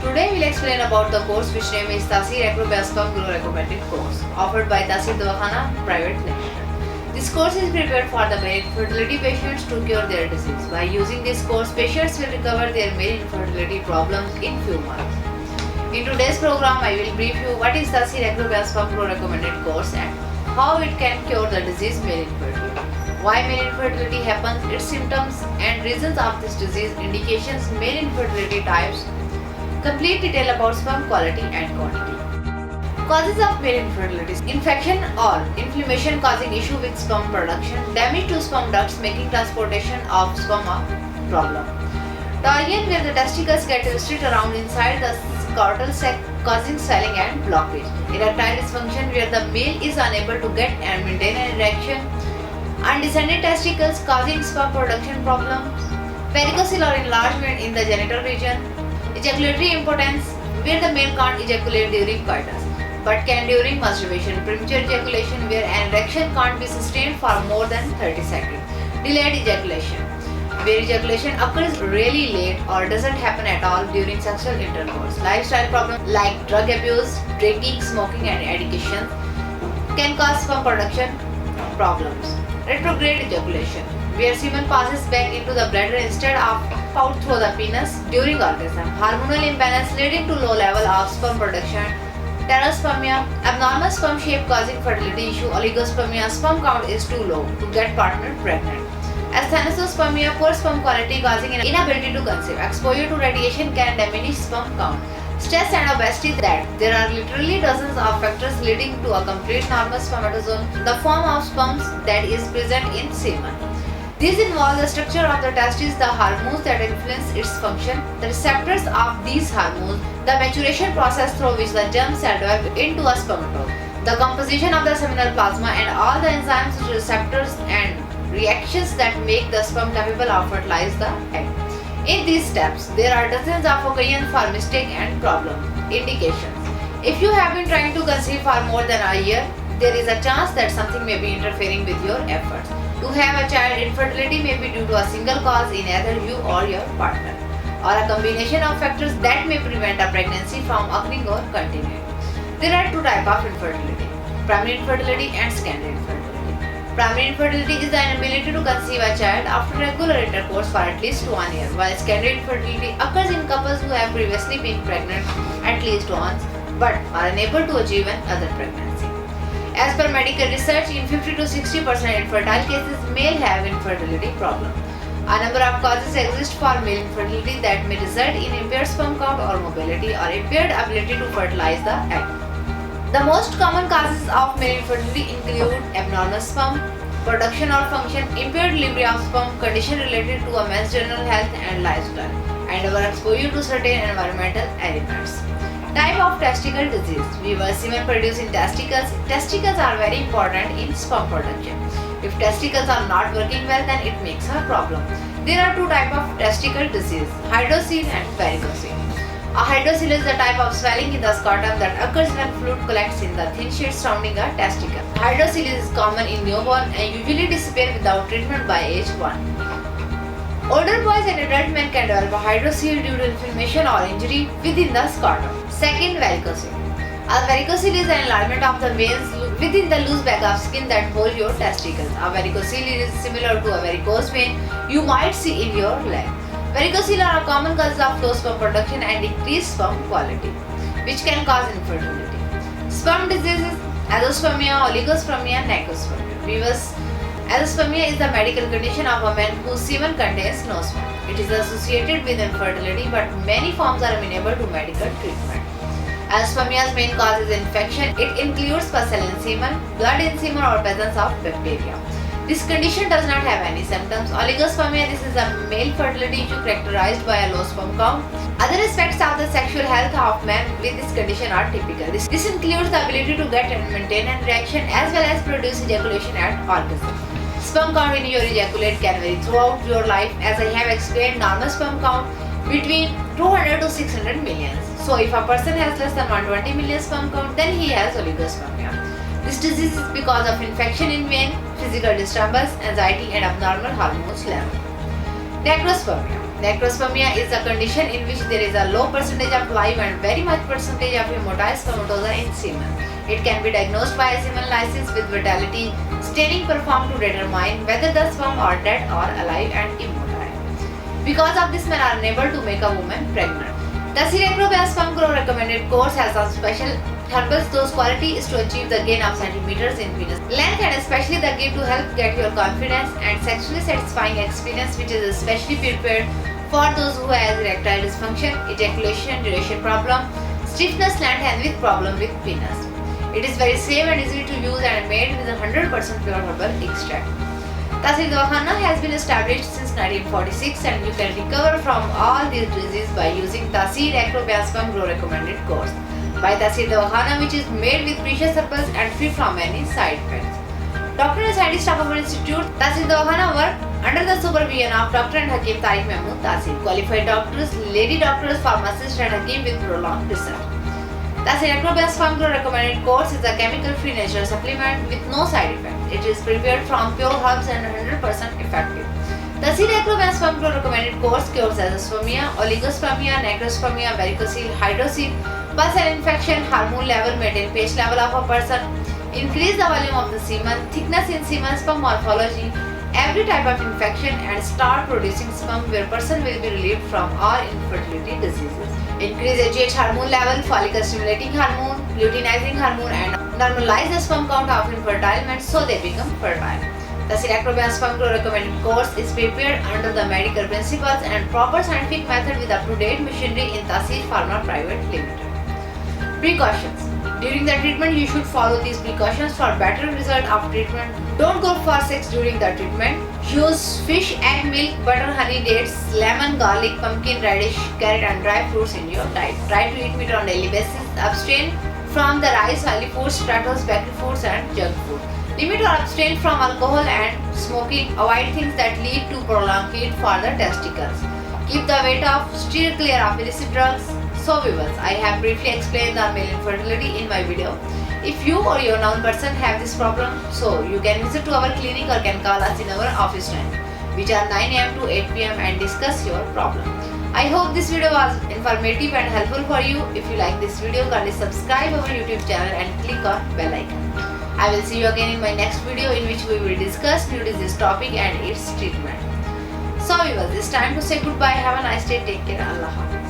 Today we'll explain about the course which name is Taseer Acrobia Sperm Grow Recommended Course offered by Taseer Dawakhana Private Limited. This course is prepared for the male infertility patients to cure their disease. By using this course, patients will recover their male infertility problems in few months. In today's program, I will brief you what is Taseer Acrobia Sperm Grow Recommended Course and how it can cure the disease male infertility. Why male infertility happens, its symptoms and reasons of this disease, indications, male infertility types, complete detail about sperm quality and quantity. Causes of male infertility: infection or inflammation causing issue with sperm production, damage to sperm ducts making transportation of sperm a problem. Torsion, where the testicles get twisted around inside the scrotal sac causing swelling and blockage. Erectile dysfunction, where the male is unable to get and maintain an erection. Undescended testicles causing sperm production problems. Varicocele or enlargement in the genital region. Ejaculatory impotence, where the male can't ejaculate during coitus but can during masturbation. Premature ejaculation, where an erection can't be sustained for more than 30 seconds. Delayed ejaculation, where ejaculation occurs really late or doesn't happen at all during sexual intercourse. Lifestyle problems like drug abuse, drinking, smoking and addiction can cause sperm production problems. Retrograde ejaculation, where semen passes back into the bladder instead of out through the penis during orgasm. Hormonal imbalance leading to low level of sperm production. Pterospermia, abnormal sperm shape causing fertility issue. Oligospermia, sperm count is too low to get partner pregnant. Asthenospermia, poor sperm quality causing inability to conceive. Exposure to radiation can diminish sperm count. Stress and obesity, that there are literally dozens of factors leading to a complete normal spermatozoon, the form of sperms that is present in semen. These involve the structure of the testes, the hormones that influence its function, the receptors of these hormones, the maturation process through which the germ cell develop into a spermatode, the composition of the seminal plasma and all the enzymes, receptors and reactions that make the sperm capable of fertilize the egg. In these steps, there are dozens of occasions for mistake and problem. Indications: if you have been trying to conceive for more than a year, there is a chance that something may be interfering with your efforts. To have a child, infertility may be due to a single cause in either you or your partner, or a combination of factors that may prevent a pregnancy from occurring or continuing. There are two types of infertility: primary infertility and secondary infertility. Primary infertility is the inability to conceive a child after regular intercourse for at least 1 year, while secondary infertility occurs in couples who have previously been pregnant at least once but are unable to achieve another pregnancy. As per medical research, in 50 to 60% infertile cases, male have infertility problem. A number of causes exist for male infertility that may result in impaired sperm count or mobility or impaired ability to fertilize the egg. The most common causes of male infertility include abnormal sperm production or function, impaired delivery of sperm, condition related to a man's general health and lifestyle, and our exposure to certain environmental elements. Type of testicle disease. Viewers, semen produced in testicles. Testicles are very important in sperm production. If testicles are not working well, then it makes a problem. There are two types of testicle disease: hydrocele and varicocele. A hydrocele is the type of swelling in the scrotum that occurs when fluid collects in the thin sheet surrounding a testicle. Hydrocele is common in newborn and usually disappear without treatment by age 1. Older boys and adult men can develop a hydrocele due to inflammation or injury within the scrotum. Second, varicocele. A varicocele is an enlargement of the veins within the loose bag of skin that hold your testicles. A varicocele is similar to a varicose vein you might see in your leg. Varicocele are a common cause of low sperm production and decreased sperm quality, which can cause infertility. Sperm diseases: azoospermia, oligospermia, necrospermia. Viewers, azoospermia is the medical condition of a man whose semen contains no sperm. It is associated with infertility, but many forms are amenable to medical treatment. Azoospermia's main cause is infection. It includes pus in semen, blood in semen, or presence of bacteria. This condition does not have any symptoms. Oligospermia, this is a male fertility issue characterized by a low sperm count. Other aspects of the sexual health of men with this condition are typical. This includes the ability to get and maintain an erection as well as produce ejaculation at orgasm. Sperm count in your ejaculate can vary throughout your life. As I have explained, normal sperm count between 200 to 600 million. So if a person has less than 120 million sperm count, then he has oligospermia. This disease is because of infection in vein, physical disturbance, anxiety and abnormal hormones level. Necrospermia. Necrospermia is a condition in which there is a low percentage of live and very much percentage of immotile spermatozoa in semen. It can be diagnosed by semen analysis with vitality staining performed to determine whether the sperm are dead or alive and immotile. Because of this, men are unable to make a woman pregnant. The Cerebrovia Sperm Grow recommended course has some special herbals whose quality is to achieve the gain of centimeters in penis length and especially the gift to help get your confidence and sexually satisfying experience, which is especially prepared for those who has erectile dysfunction, ejaculation duration problem, stiffness, slant hand with problem with penis. It is very safe and easy to use and made with 100% pure herbal extract. Taseer Dawakhana has been established since 1946 and you can recover from all these diseases by using Taseer Acrobia Sperm Grow recommended course by Taseer Dawakhana, which is made with precious herbals and free from any side effects. Doctor and scientist of our institute, Taseer Dawakhana work under the supervision of Dr. and Hakim Tariq Mahmood Taseer, qualified doctors, lady doctors, pharmacists and Hakim with prolonged research. Taseer Acrobia Sperm Grow recommended course is a chemical-free natural supplement with no side effects. It is prepared from pure herbs and 100% effective. Taseer Acrobia Sperm Grow recommended course cures azoospermia, oligospermia, necrospermia, varicocele, hydrocele, pus and infection, hormone level, maintain pH level of a person, increase the volume of the semen, thickness in semen, sperm morphology, every type of infection and start producing sperm where person will be relieved from all infertility diseases. Increase HGH hormone level, follicle stimulating hormone, luteinizing hormone and normalize the sperm count of infertile men so they become fertile. Taseer Acrobia Sperm Grow recommended course is prepared under the medical principles and proper scientific method with up-to-date machinery in Taseer Pharma Private Limited. Precautions. During the treatment, you should follow these precautions for better result of treatment. Don't go for sex during the treatment. Use fish, egg, milk, butter, honey, dates, lemon, garlic, pumpkin, radish, carrot and dry fruits in your diet. Try to eat meat on daily basis. Abstain from the rice, oily foods, potatoes, bakery foods and junk food. Limit or abstain from alcohol and smoking. Avoid things that lead to prolonged heat for the testicles. Keep the weight off. Steer clear of illicit drugs. So viewers, I have briefly explained the male infertility in my video. If you or your known person have this problem, so you can visit to our clinic or can call us in our office time, which are 9 am to 8 pm and discuss your problem. I hope this video was informative and helpful for you. If you like this video, kindly subscribe our YouTube channel and click on bell icon. I will see you again in my next video in which we will discuss new disease topic and its treatment. So viewers, it's time to say goodbye. Have a nice day. Take care. Allah Hafiz.